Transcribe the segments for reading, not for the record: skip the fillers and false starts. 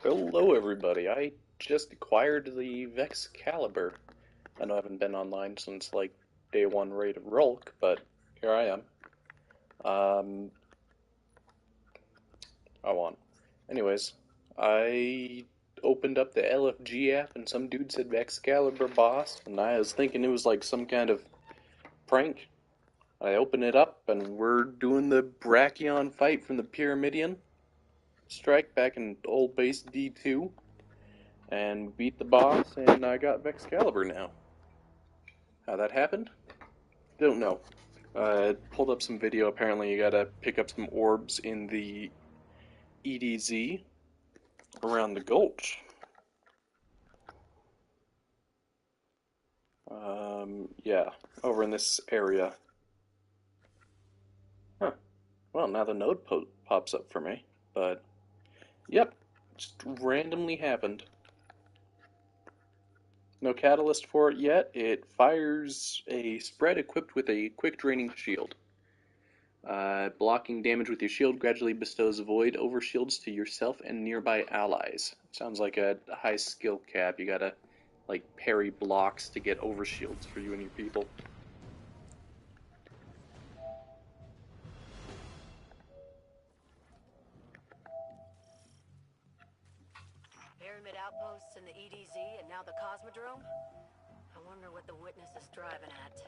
Hello, everybody. I just acquired the Vexcalibur. I know I haven't been online since like day one raid of Rolk, but here I am. Um, I want. Anyways, I opened up the LFG app and some dude said Vexcalibur boss, and I was thinking it was like some kind of prank. I open it up and we're doing the Brachion fight from the Pyramidion strike back in old base D2. And beat the boss, and I got Vexcalibur now. How that happened? Don't know. I pulled up some video. Apparently, you gotta pick up some orbs in the EDZ around the Gulch. Yeah, over in this area. Huh. Well, now the node pops up for me. But, yep, just randomly happened. No catalyst for it yet. It fires a spread equipped with a quick draining shield. Blocking damage with your shield gradually bestows void overshields to yourself and nearby allies. Sounds like a high skill cap. You gotta, like, parry blocks to get overshields for you and your people. Pyramid outposts in the EDZ and now the Cosmodrome? I wonder what the witness is driving at.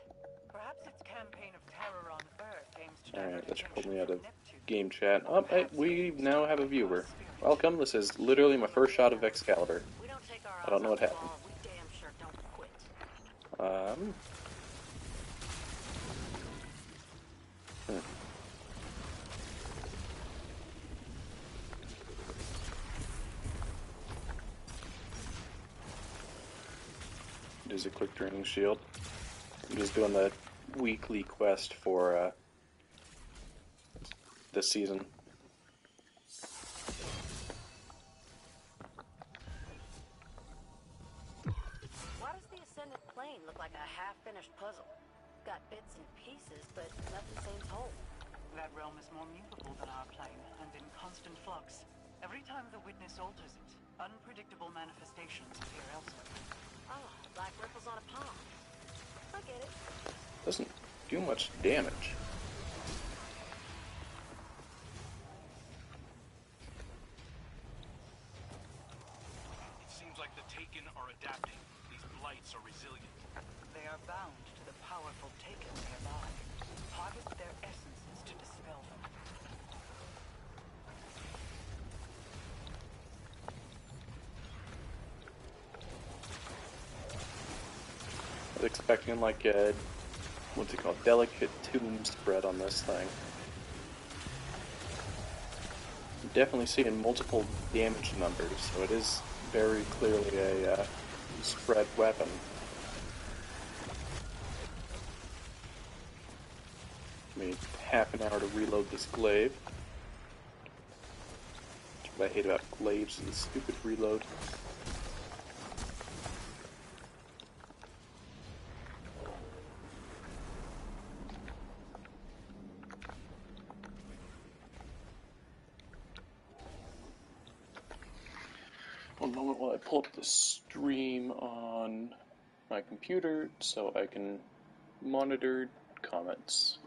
Perhaps its campaign of terror on Earth aims to Alright, divert that should pull attention me out from of Neptune. game chat. Oh, hey, we now have a viewer. Welcome, this is literally my first shot of Vexcalibur. We don't take our I don't eyes know off what the happened. ball. We damn sure don't quit. Um... Hmm. There's a quick draining shield. I'm just doing the weekly quest for this season. Why does the Ascendant plane look like a half-finished puzzle? Got bits and pieces, but nothing seems whole. That realm is more mutable than our plane, and in constant flux. Every time the witness alters it, unpredictable manifestations appear elsewhere. Oh, like ripples on a pond. I get it. Doesn't do much damage. It seems like the Taken are adapting. These blights are resilient. They are bound to the powerful Taken nearby. Harvest their essences to dispel them. I was expecting like a, what's it called, delicate tomb spread on this thing. I'm definitely seeing multiple damage numbers, so it is very clearly a spread weapon. Give me half an hour to reload this glaive. That's what I hate about glaives, is the stupid reload. One moment while I pull up the stream on my computer so I can monitor comments.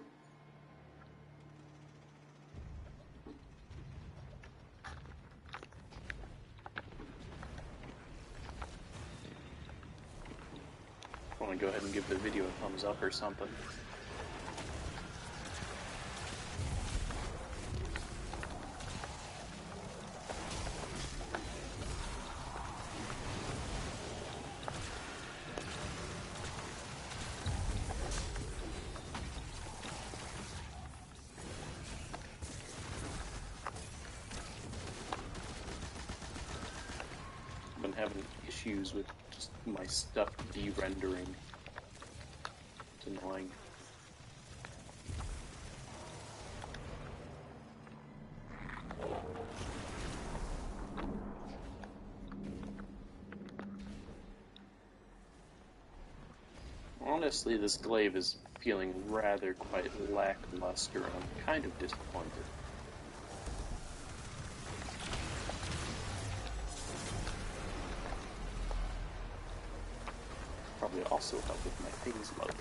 I want to go ahead and give the video a thumbs up or something. I've been having issues with just my stuff de-rendering. It's annoying. Honestly, this glaive is feeling rather quite lackluster. I'm kind of disappointed. probably also help with my things load.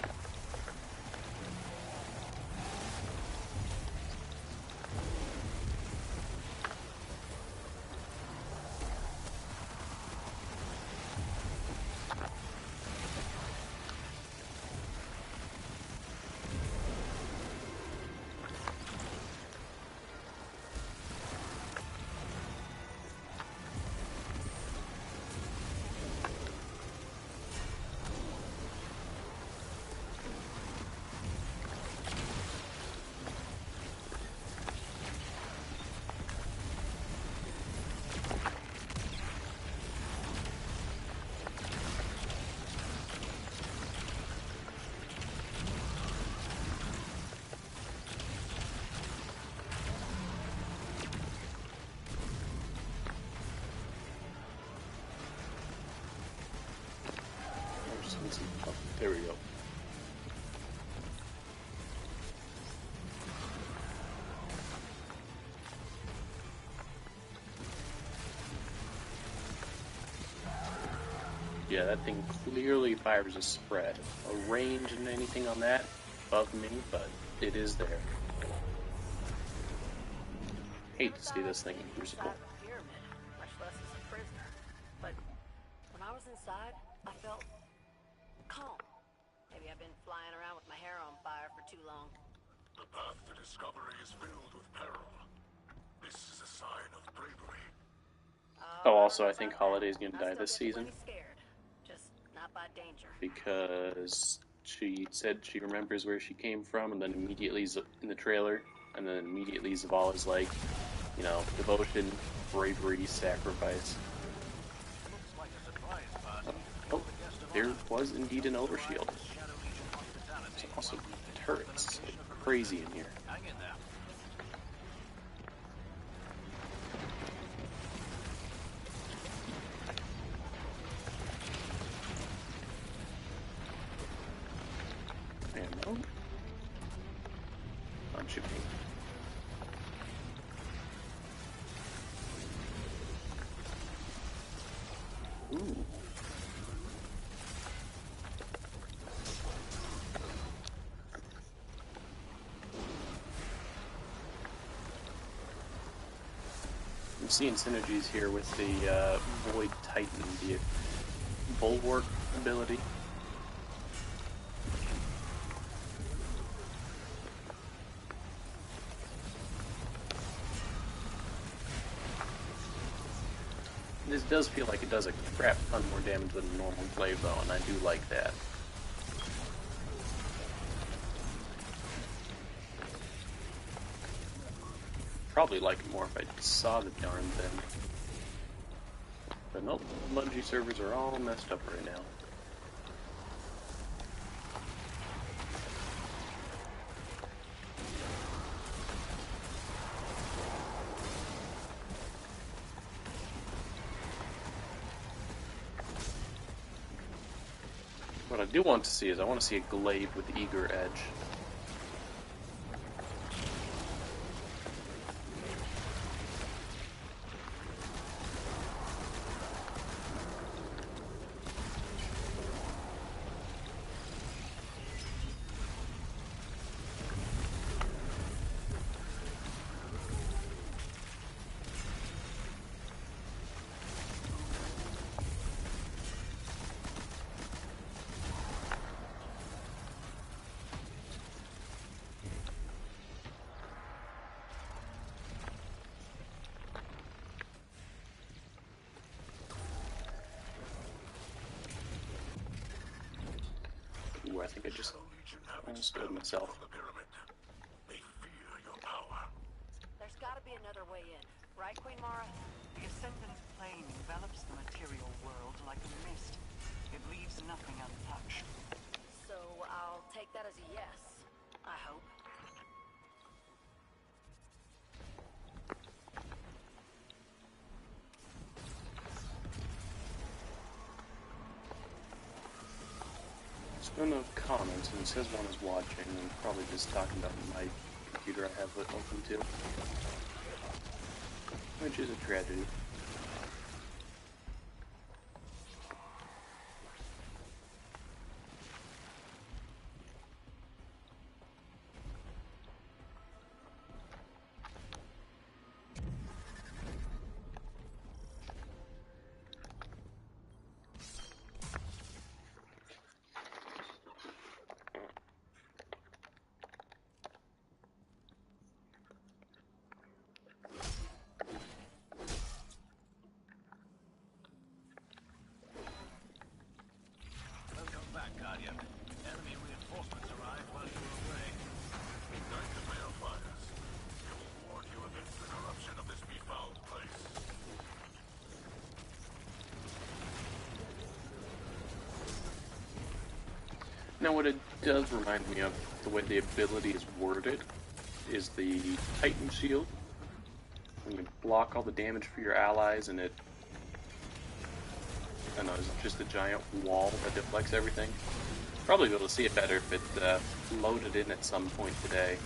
Oh, there we go. Yeah, that thing clearly fires a spread. A range and anything on that above me, but it is there. Hate to see this thing in Crucible. Pyramid, much less as a prisoner. But when I was inside, I felt calm. Maybe I've been flying around with my hair on fire for too long. The path to discovery is filled with peril. This is a sign of bravery. Oh, also, I think Holiday's gonna die this season. Scared. Just not by danger. Because she said she remembers where she came from, and then immediately in the trailer, and then immediately Zavala is like, you know, devotion, bravery, sacrifice. Oh, there was indeed an overshield. There's also turrets. It's crazy in here. Ammo. I'm shooting. Ooh. I'm seeing synergies here with the Void Titan, the Bulwark ability. This does feel like it does a crap ton more damage than a normal glaive though, and I do like that. Probably like it more if I saw the darn thing. But nope, Bungie servers are all messed up right now. What I do want to see is I want to see a glaive with eager edge. Ooh, I think I just almost killed myself. They fear your power. There's gotta be another way in. Right, Queen Mara? The Ascendant Plane envelops the material world like a mist. It leaves nothing untouched. So I'll take that as a yes. I hope. Ton of comments, and it says one is watching, and probably just talking about my computer I have it open to. Which is a tragedy. Now, what it does remind me of, the way the ability is worded, is the Titan Shield. When you block all the damage for your allies, and it... I don't know, it's just a giant wall that deflects everything. Probably be able to see it better if it loaded in at some point today.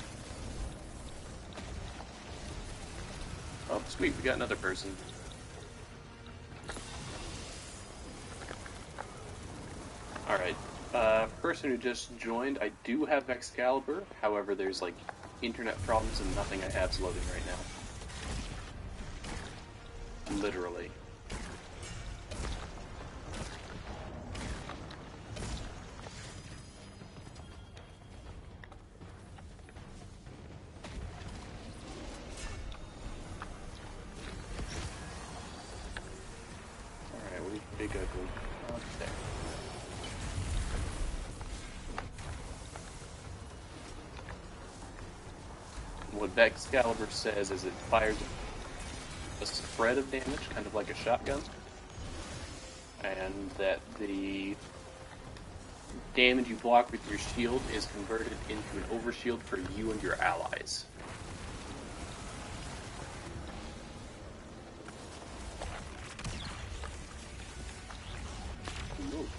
Oh, sweet, we got another person. Alright, person who just joined, I do have Vexcalibur, however there's like internet problems and nothing I have is loading right now. Literally. Alright, where's Big Ugly? Oh, there. What Vexcalibur says is it fires a spread of damage, kind of like a shotgun, and that the damage you block with your shield is converted into an overshield for you and your allies. Moved.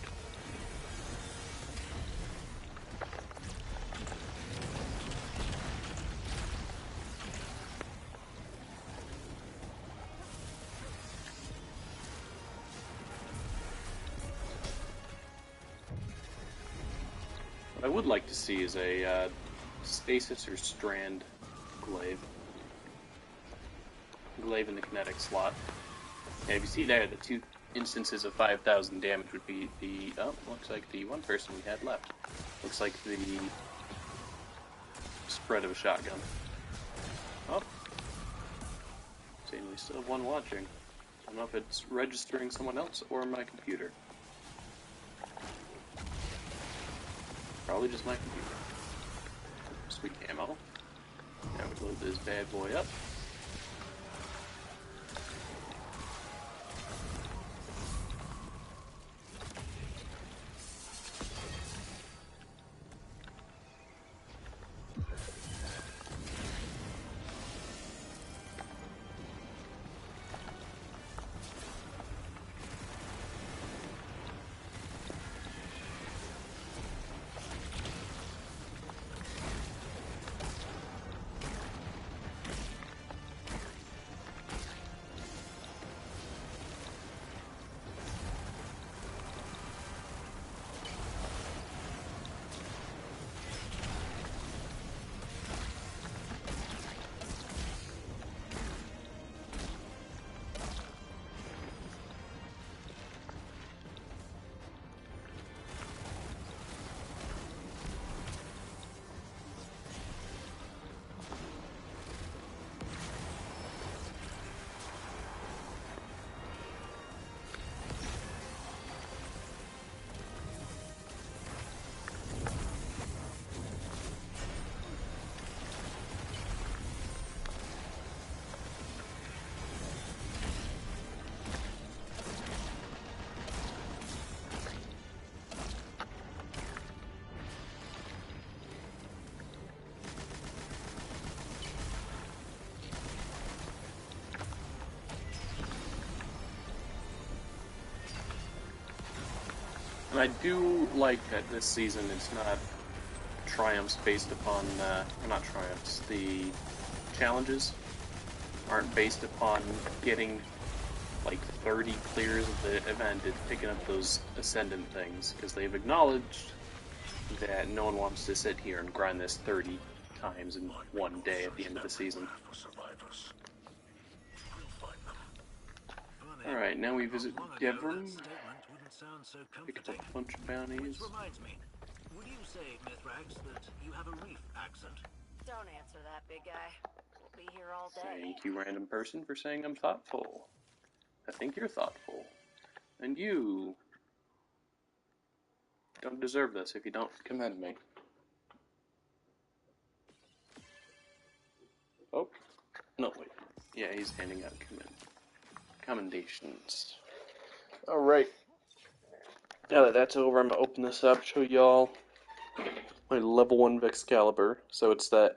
What I would like to see is a stasis or strand glaive. Glaive in the kinetic slot. And if you see there, the two instances of 5,000 damage would be the... Oh, looks like the one person we had left. Looks like the spread of a shotgun. Oh. Seeing we still have one watching. I don't know if it's registering someone else or my computer. Probably just my computer. Sweet ammo. Now we load this bad boy up. And I do like that this season it's not triumphs based upon, or not triumphs, the challenges aren't based upon getting like 30 clears of the event. It's picking up those ascendant things, because they've acknowledged that no one wants to sit here and grind this 30 times in one day at the end of the season. Alright, now we visit Devrim. Pick up a bunch of bounties. Which reminds me, would you say, Mithrax, that you have a reef accent? Don't answer that, big guy. We'll be here all day. Thank you, random person, for saying I'm thoughtful. I think you're thoughtful. And you don't deserve this if you don't commend me. Oh, no, wait. Yeah, he's handing out commendations. Alright. Now that that's over, I'm going to open this up, show y'all my level 1 Vexcalibur. So it's the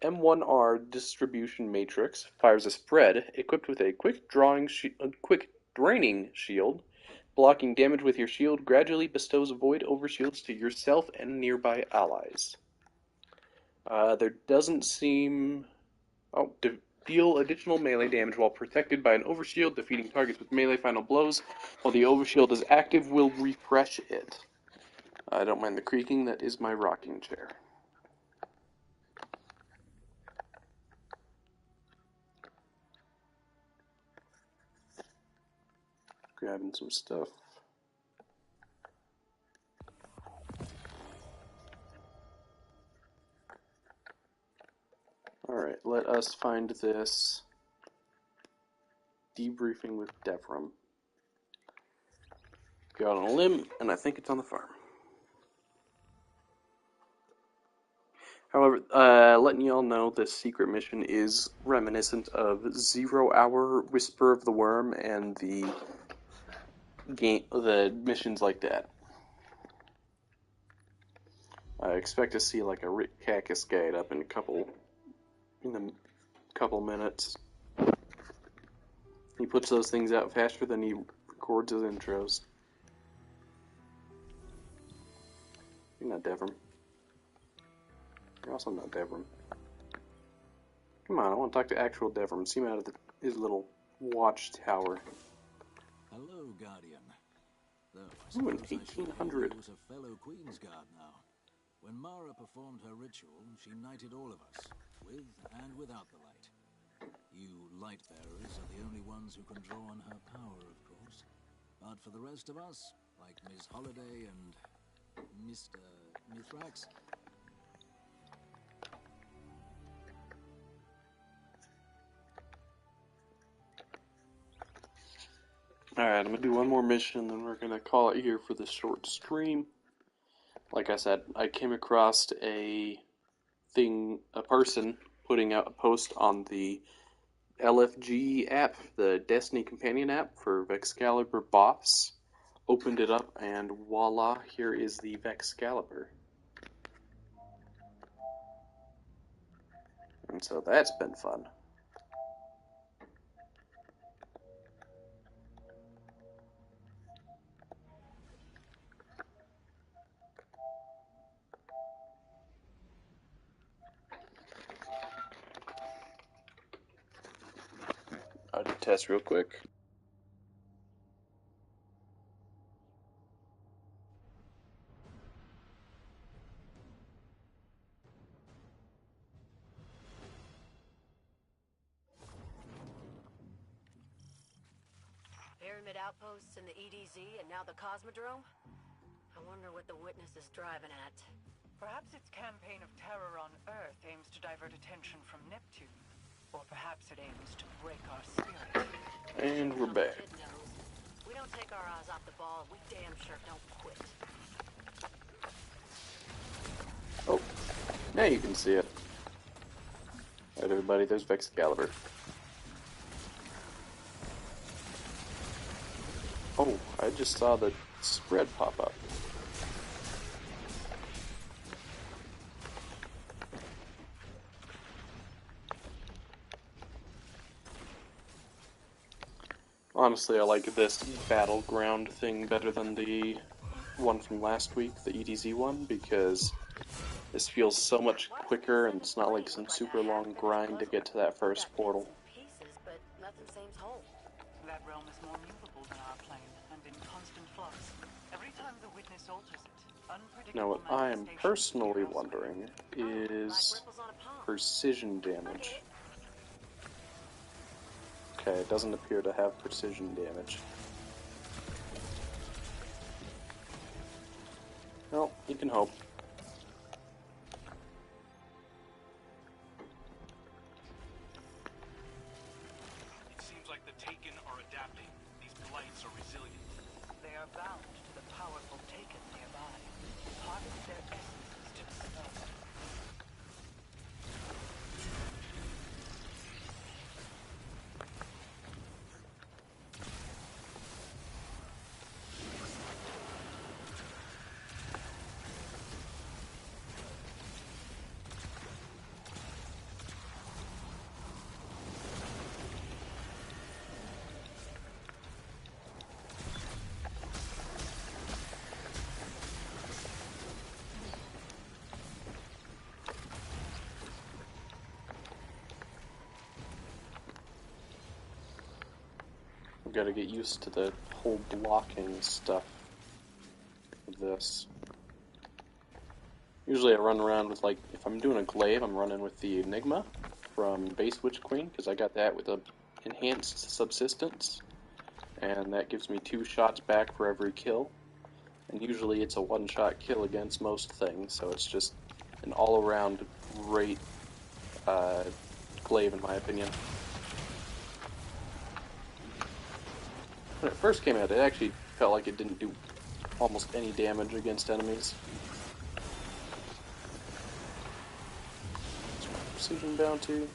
M1R distribution matrix. Fires a spread equipped with a quick draining shield. Blocking damage with your shield gradually bestows void overshields to yourself and nearby allies. There doesn't seem... Oh, deal additional melee damage while protected by an overshield. Defeating targets with melee final blows. While the overshield is active, will refresh it. I don't mind the creaking, that is my rocking chair. Grabbing some stuff. Alright, let us find this debriefing with Devram. Go out on a limb, and I think it's on the farm. However, letting y'all know this secret mission is reminiscent of 0 Hour, Whisper of the Worm, and the missions like that. I expect to see like a Rick Cactus guide up in a couple minutes. He puts those things out faster than he records his intros. You're not Devram. You're also not Devram. Come on, I want to talk to actual Devram. See him out of his little watchtower. Hello, Guardian. Though I Ooh, an suppose I should 1800. be was a fellow Queen's Guard now. When Mara performed her ritual, she knighted all of us, with and without the light. You light bearers are the only ones who can draw on her power, of course. But for the rest of us, like Ms. Holliday and Mr. Mithrax, Alright, I'm going to do one more mission, then we're going to call it here for this short stream. Like I said, I came across a person putting out a post on the LFG app, the Destiny Companion app for Vexcalibur Boss. Opened it up, and voila, here is the Vexcalibur. And so that's been fun. I'll do a test real quick. Pyramid outposts in the EDZ and now the Cosmodrome? I wonder what the witness is driving at. Perhaps its campaign of terror on Earth aims to divert attention from Neptune. Or perhaps it aims to break our spirit. And we're back. Kid knows. We don't take our eyes off the ball, we damn sure don't quit. Oh, now you can see it. Alright everybody, there's Vexcalibur. Oh, I just saw the spread pop up. Honestly, I like this battleground thing better than the one from last week, the EDZ one, because this feels so much quicker and it's not like some super long grind to get to that first portal. Pieces, but nothing seems whole. That realm is more movable than our plane, and in constant flux. Every time the witness alters it, unpredictable Now what I am manifestations personally appear elsewhere. wondering is Ripples on a pond. precision damage. Okay, it doesn't appear to have precision damage. Well, you can hope. It seems like the Taken are adapting. These blights are resilient. They are bound to the powerful Taken nearby. Part of their essence is to dispel. I've got to get used to the whole blocking stuff of this. Usually I run around with, like, if I'm doing a glaive, I'm running with the Enigma from Base Witch Queen, because I got that with a enhanced subsistence, and that gives me 2 shots back for every kill. And usually it's a one-shot kill against most things, so it's just an all-around great glaive in my opinion. When it first came out, it actually felt like it didn't do almost any damage against enemies. Precision bounty.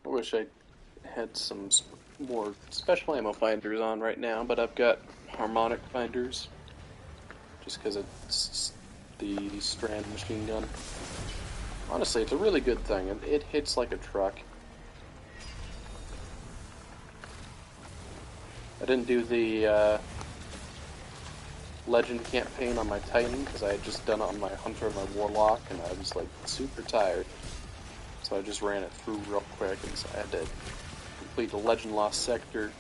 I wish I had some more special ammo finders on right now, but I've got harmonic finders, just because it's the strand machine gun. Honestly, it's a really good thing. It hits like a truck. I didn't do the Legend campaign on my Titan, because I had just done it on my Hunter and my Warlock, and I was, like, super tired. So I just ran it through real quick, and so I had to complete the Legend Lost Sector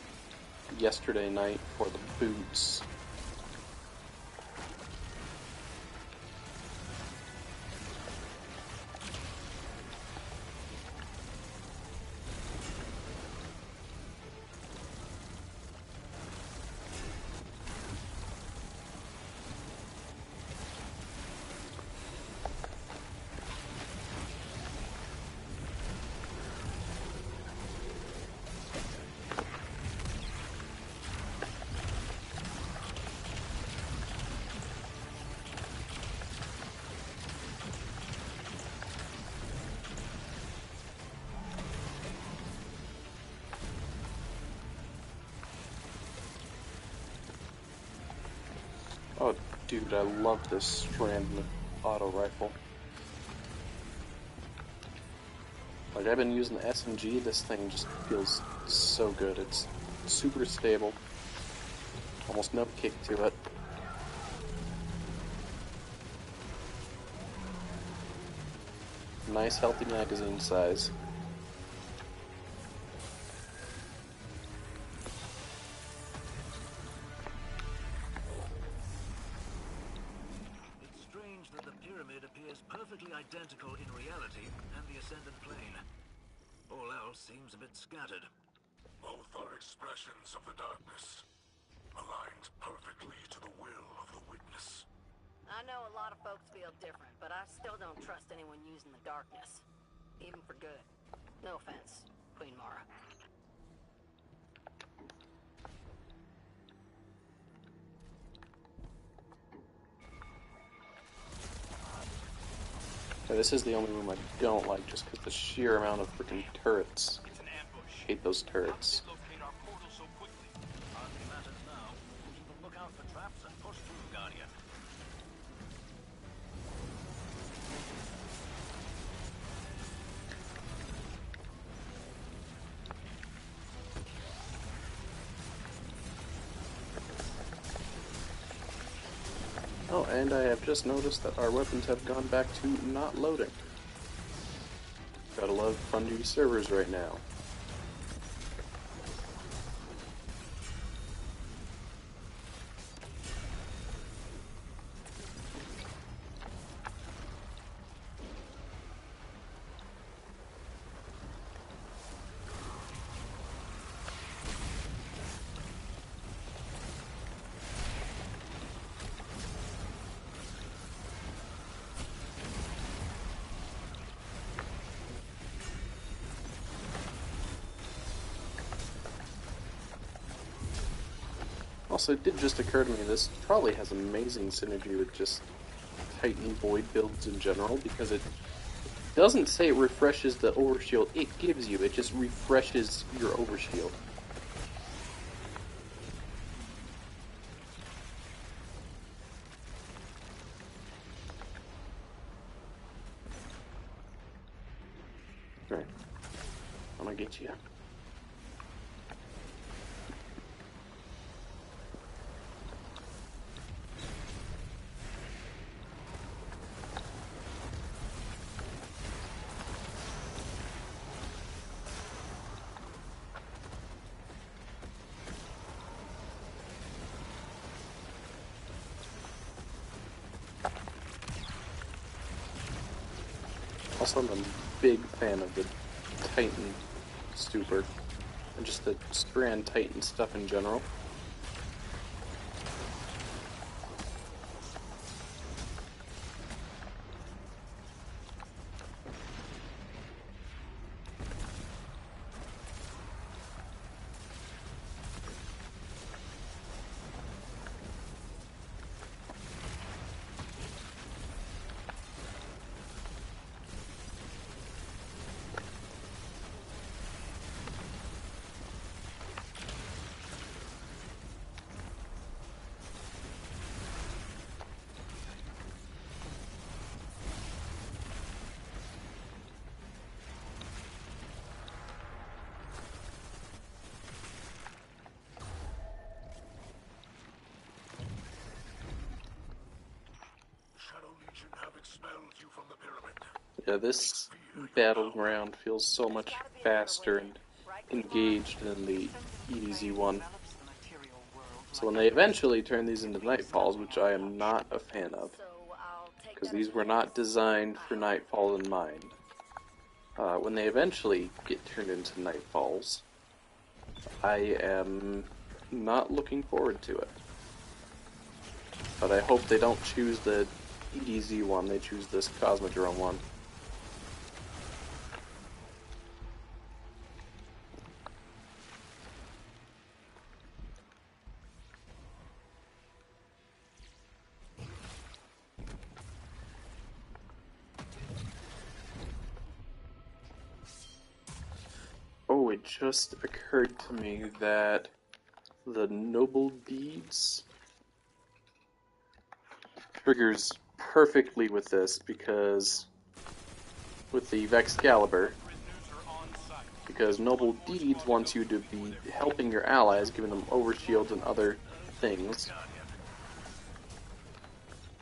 yesterday night for the boots. Oh, dude, I love this strand auto rifle. Like, I've been using the SMG, this thing just feels so good. It's super stable. Almost no kick to it. Nice, healthy magazine size. It's strange that the pyramid appears perfectly identical in reality and the Ascendant Plane. All else seems a bit scattered. Both are expressions of the darkness, aligned perfectly to the will of the witness. I know a lot of folks feel different, but I still don't trust anyone using the darkness. Even for good. No offense, Queen Mara. Yeah, this is the only room I don't like, just because the sheer amount of freaking turrets. It's an ambush. I hate those turrets. How did they locate our portal so quickly? Hardly matters now. Keep a lookout for traps and push through, Guardian. Oh, and I have just noticed that our weapons have gone back to not loading. Gotta love Fungi servers right now. Also, it did just occur to me, this probably has amazing synergy with just Titan Void builds in general, because it doesn't say it refreshes the overshield it gives you, it just refreshes your overshield. Right. I'm gonna get you. Also, I'm a big fan of the Titan Stupor, and just the Strand Titan stuff in general. Shadow Legion have expelled you from the pyramid. Yeah, this battleground feels so much faster and engaged than the EDZ one. So when they eventually turn these into Nightfalls, which I am not a fan of, So I'll take because that these as a were yes. not designed for Nightfall in mind. When they eventually get turned into Nightfalls, I am not looking forward to it. But I hope they don't choose the EDZ one, they choose this Cosmodrome one. Oh, it just occurred to me that the Noble Deeds triggers perfectly with this, because with the Vexcalibur, because Noble Deeds wants you to be helping your allies, giving them overshields and other things.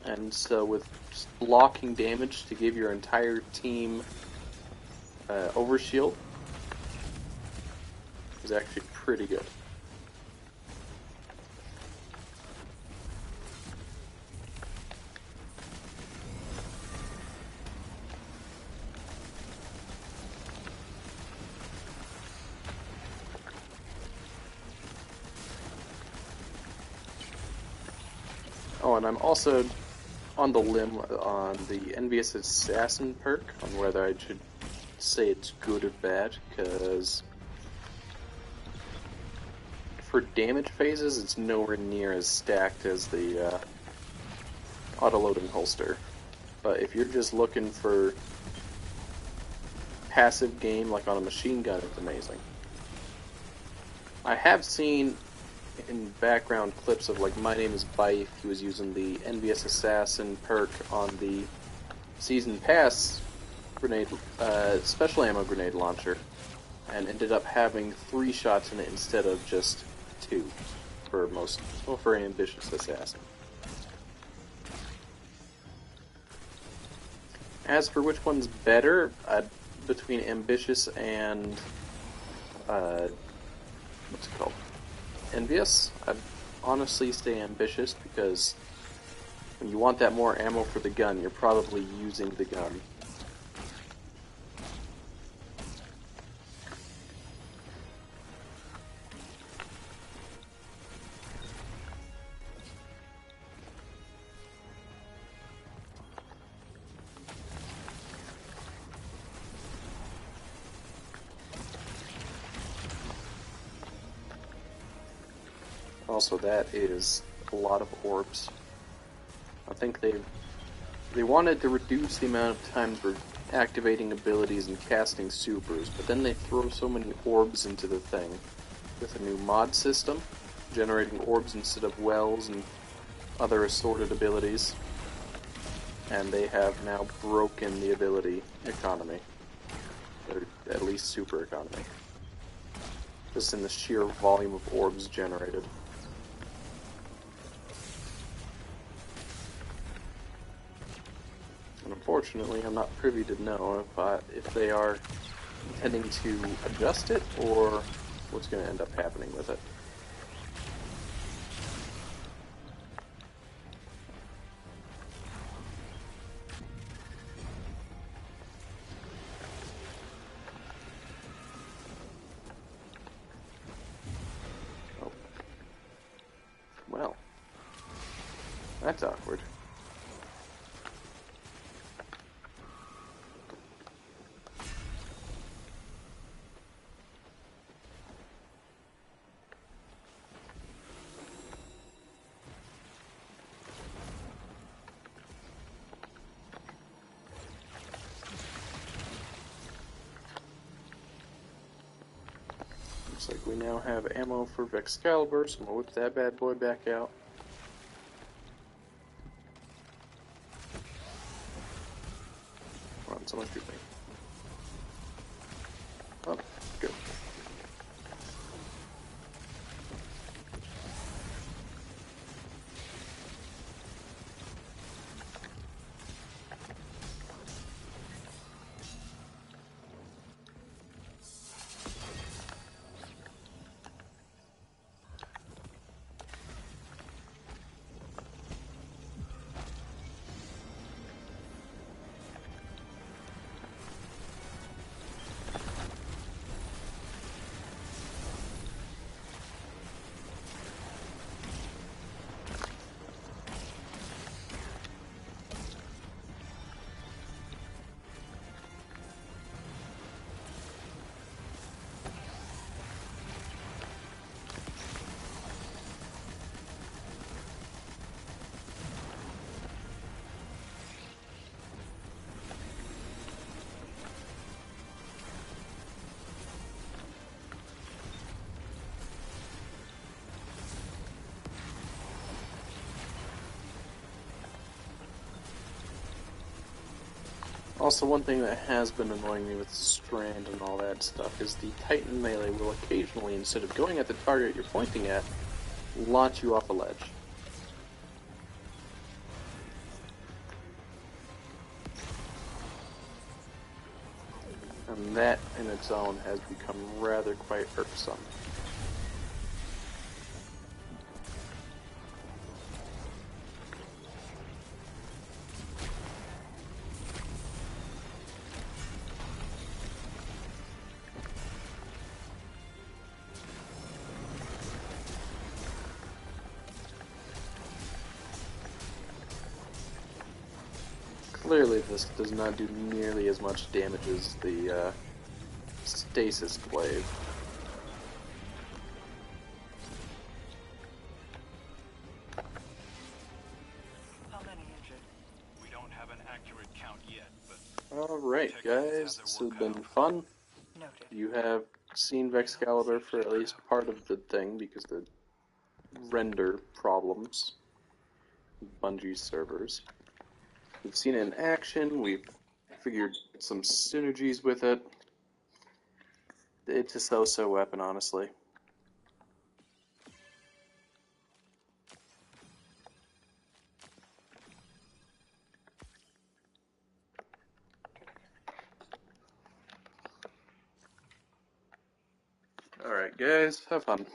And so with just blocking damage to give your entire team overshield is actually pretty good. Oh, and I'm also on the limb on the Envious Assassin perk, on whether I should say it's good or bad, because for damage phases, it's nowhere near as stacked as the auto-loading holster. But if you're just looking for passive game, like on a machine gun, it's amazing. I have seen in background clips of, like, My Name is Bife, he was using the Envious Assassin perk on the Season Pass grenade, special ammo grenade launcher, and ended up having 3 shots in it instead of just 2 for an Ambitious Assassin. As for which one's better, between Ambitious and what's it called? Envious, I'd honestly say Ambitious, because when you want that more ammo for the gun, you're probably using the gun. Also, that is a lot of orbs. I think they wanted to reduce the amount of times we're activating abilities and casting supers, but then they throw so many orbs into the thing with a new mod system, generating orbs instead of wells and other assorted abilities, and they have now broken the ability economy. at least super economy. Just in the sheer volume of orbs generated. And unfortunately, I'm not privy to know if they are intending to adjust it or what's going to end up happening with it. Oh. Well, that's awkward. Looks like we now have ammo for Vexcalibur, so I'm gonna whip that bad boy back out. Come on, someone shoot me. Oh, good. Also, one thing that has been annoying me with Strand and all that stuff is the Titan melee will occasionally, instead of going at the target you're pointing at, launch you off a ledge. And that in its own has become rather quite irksome. Clearly this does not do nearly as much damage as the Stasis Glaive. How many injured? We don't have an accurate count yet, but Alright guys, this has been fun. Noted. You have seen Vexcalibur for at least part of the thing because the render problems, Bungie's servers. We've seen it in action, we've figured some synergies with it. It's a so-so weapon, honestly. Alright guys, have fun.